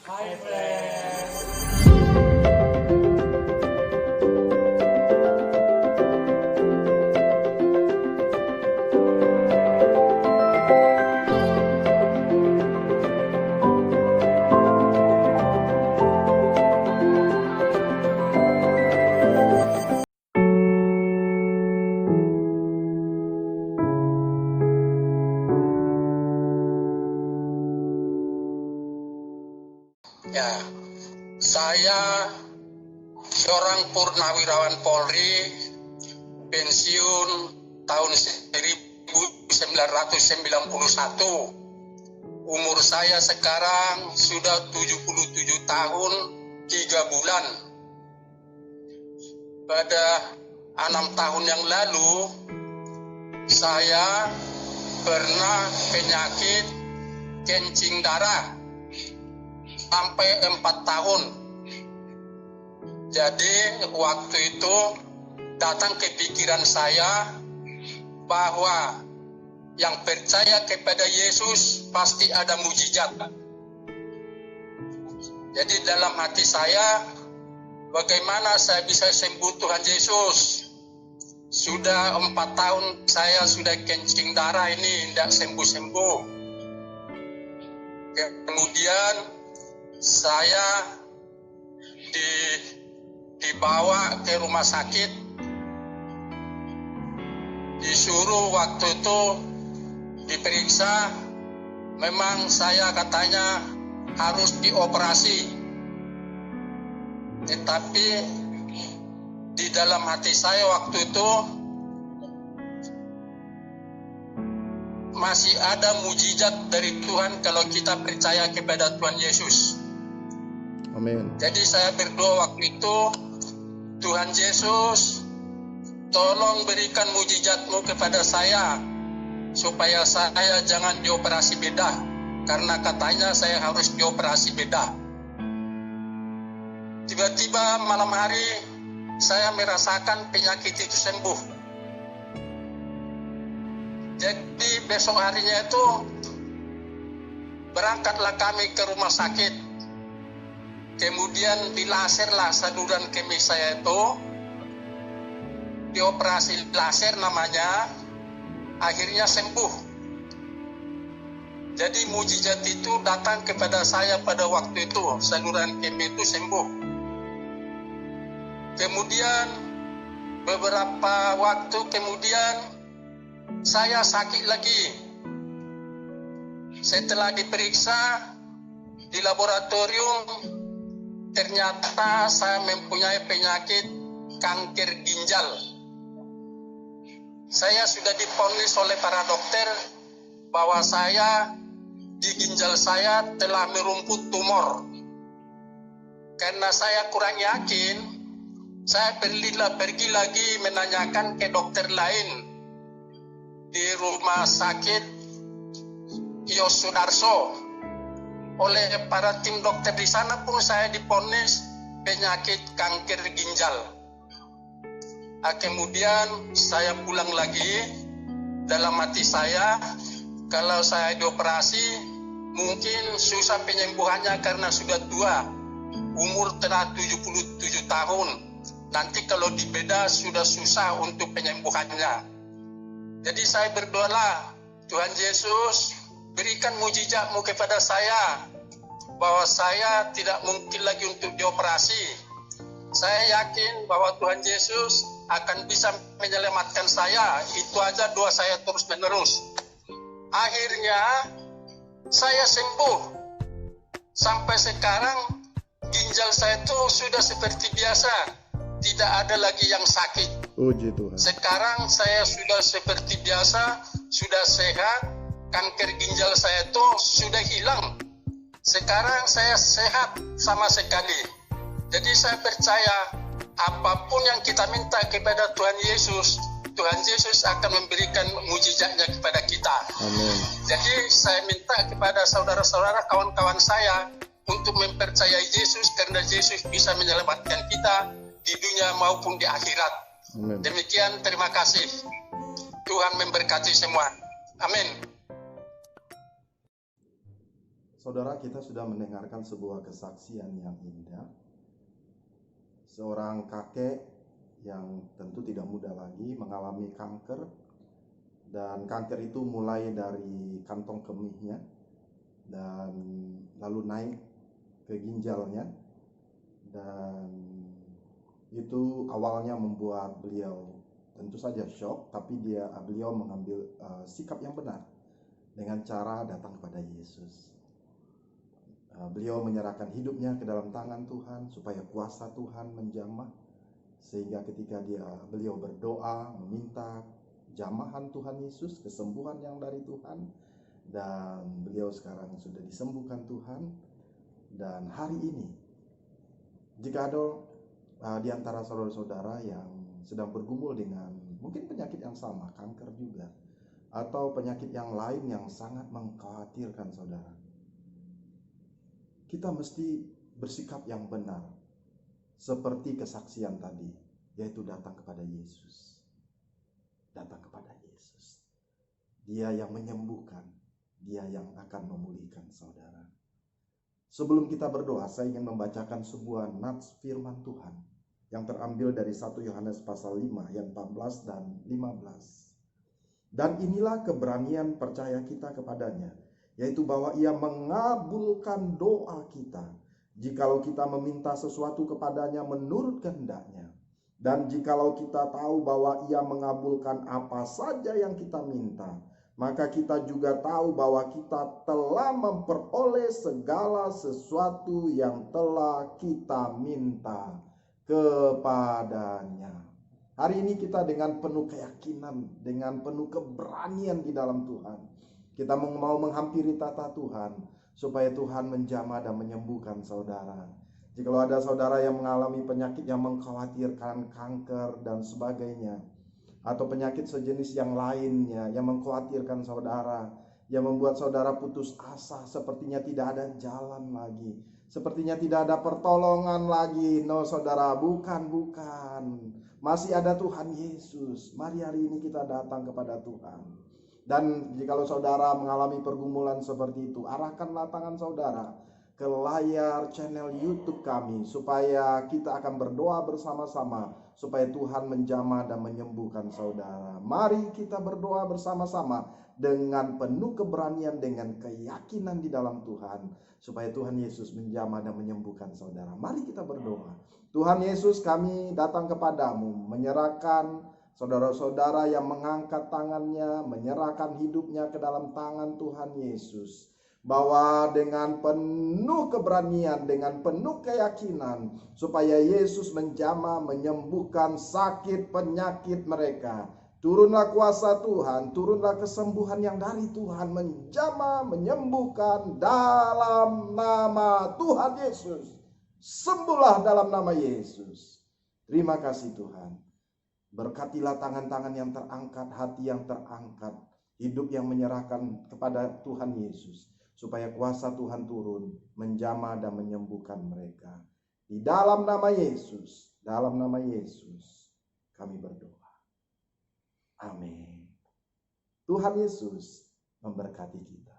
Hai friends. Ya, saya seorang purnawirawan Polri, pensiun tahun 1991. Umur saya sekarang sudah 77 tahun 3 bulan. Pada 6 tahun yang lalu, saya pernah penyakit kencing darah sampai 4 tahun. Jadi waktu itu datang ke pikiran saya bahwa yang percaya kepada Yesus pasti ada mujizat. Jadi dalam hati saya, bagaimana saya bisa sembuh Tuhan Yesus? Sudah 4 tahun saya sudah kencing darah ini tidak sembuh-sembuh. Kemudian saya dibawa ke rumah sakit, disuruh waktu itu diperiksa. Memang saya katanya harus dioperasi, tetapi di dalam hati saya waktu itu masih ada mujizat dari Tuhan kalau kita percaya kepada Tuhan Yesus. Amin. Jadi saya berdoa waktu itu, Tuhan Yesus, tolong berikan mujizat-Mu kepada saya, supaya saya jangan dioperasi bedah, karena katanya saya harus dioperasi bedah. Tiba-tiba malam hari, saya merasakan penyakit itu sembuh. Jadi besok harinya itu, berangkatlah kami ke rumah sakit. Kemudian dilaserlah saluran kemih saya itu, dioperasi laser namanya, akhirnya sembuh. Jadi mujizat itu datang kepada saya pada waktu itu, saluran kemih itu sembuh. Kemudian beberapa waktu kemudian saya sakit lagi. Setelah diperiksa di laboratorium, ternyata saya mempunyai penyakit kanker ginjal. Saya sudah divonis oleh para dokter bahwa di ginjal saya telah merumput tumor. Karena saya kurang yakin, saya pergi lagi menanyakan ke dokter lain di rumah sakit Yosudarso. Oleh para tim dokter di sana pun saya divonis penyakit kanker ginjal. Kemudian saya pulang lagi, dalam hati saya, kalau saya dioperasi mungkin susah penyembuhannya karena sudah tua, umur telah 77 tahun. Nanti kalau dibedah sudah susah untuk penyembuhannya. Jadi saya berdoalah, Tuhan Yesus, berikan mujizat-Mu kepada saya, bahwa saya tidak mungkin lagi untuk dioperasi. Saya yakin bahwa Tuhan Yesus akan bisa menyelamatkan saya. Itu aja doa saya terus menerus. Akhirnya saya sembuh. Sampai sekarang ginjal saya itu sudah seperti biasa, tidak ada lagi yang sakit. Puji Tuhan. Sekarang saya sudah seperti biasa, sudah sehat. Kanker ginjal saya itu sudah hilang. Sekarang saya sehat sama sekali. Jadi saya percaya apapun yang kita minta kepada Tuhan Yesus, Tuhan Yesus akan memberikan mujizatnya kepada kita. Amin. Jadi saya minta kepada saudara-saudara, kawan-kawan saya untuk mempercayai Yesus, karena Yesus bisa menyelamatkan kita di dunia maupun di akhirat. Amin. Demikian, terima kasih. Tuhan memberkati semua. Amin. Saudara, kita sudah mendengarkan sebuah kesaksian yang indah. Seorang kakek yang tentu tidak muda lagi mengalami kanker, dan kanker itu mulai dari kantong kemihnya dan lalu naik ke ginjalnya, dan itu awalnya membuat beliau tentu saja shock, tapi beliau mengambil sikap yang benar dengan cara datang kepada Yesus. Beliau menyerahkan hidupnya ke dalam tangan Tuhan supaya kuasa Tuhan menjamah, sehingga ketika beliau berdoa meminta jamahan Tuhan Yesus, kesembuhan yang dari Tuhan, dan beliau sekarang sudah disembuhkan Tuhan. Dan hari ini, jika ada di antara saudara-saudara yang sedang bergumul dengan mungkin penyakit yang sama, kanker juga, atau penyakit yang lain yang sangat mengkhawatirkan saudara, kita mesti bersikap yang benar, seperti kesaksian tadi, yaitu datang kepada Yesus. Datang kepada Yesus. Dia yang menyembuhkan, Dia yang akan memulihkan saudara. Sebelum kita berdoa, saya ingin membacakan sebuah nats firman Tuhan yang terambil dari 1 Yohanes pasal 5 ayat 14 dan 15. Dan inilah keberanian percaya kita kepadanya, yaitu bahwa Ia mengabulkan doa kita, jikalau kita meminta sesuatu kepadanya menurut kehendak-Nya. Dan jikalau kita tahu bahwa Ia mengabulkan apa saja yang kita minta, maka kita juga tahu bahwa kita telah memperoleh segala sesuatu yang telah kita minta kepadanya. Hari ini kita dengan penuh keyakinan, dengan penuh keberanian di dalam Tuhan, kita mau menghampiri tata Tuhan, supaya Tuhan menjamah dan menyembuhkan saudara. Jikalau ada saudara yang mengalami penyakit yang mengkhawatirkan, kanker dan sebagainya, atau penyakit sejenis yang lainnya yang mengkhawatirkan saudara, yang membuat saudara putus asa, sepertinya tidak ada jalan lagi, sepertinya tidak ada pertolongan lagi. No saudara, bukan. Masih ada Tuhan Yesus. Mari hari ini kita datang kepada Tuhan. Dan jikalau saudara mengalami pergumulan seperti itu, arahkanlah tangan saudara ke layar channel YouTube kami, supaya kita akan berdoa bersama-sama, supaya Tuhan menjamah dan menyembuhkan saudara. Mari kita berdoa bersama-sama dengan penuh keberanian, dengan keyakinan di dalam Tuhan, supaya Tuhan Yesus menjamah dan menyembuhkan saudara. Mari kita berdoa. Tuhan Yesus, kami datang kepadamu, menyerahkan saudara-saudara yang mengangkat tangannya, menyerahkan hidupnya ke dalam tangan Tuhan Yesus. Bahwa dengan penuh keberanian, dengan penuh keyakinan, supaya Yesus menjamah, menyembuhkan sakit penyakit mereka. Turunlah kuasa Tuhan, turunlah kesembuhan yang dari Tuhan, menjamah, menyembuhkan dalam nama Tuhan Yesus. Sembuhlah dalam nama Yesus. Terima kasih Tuhan. Berkatilah tangan-tangan yang terangkat, hati yang terangkat, hidup yang menyerahkan kepada Tuhan Yesus, supaya kuasa Tuhan turun, menjamah dan menyembuhkan mereka. Di dalam nama Yesus, kami berdoa. Amin. Tuhan Yesus memberkati kita.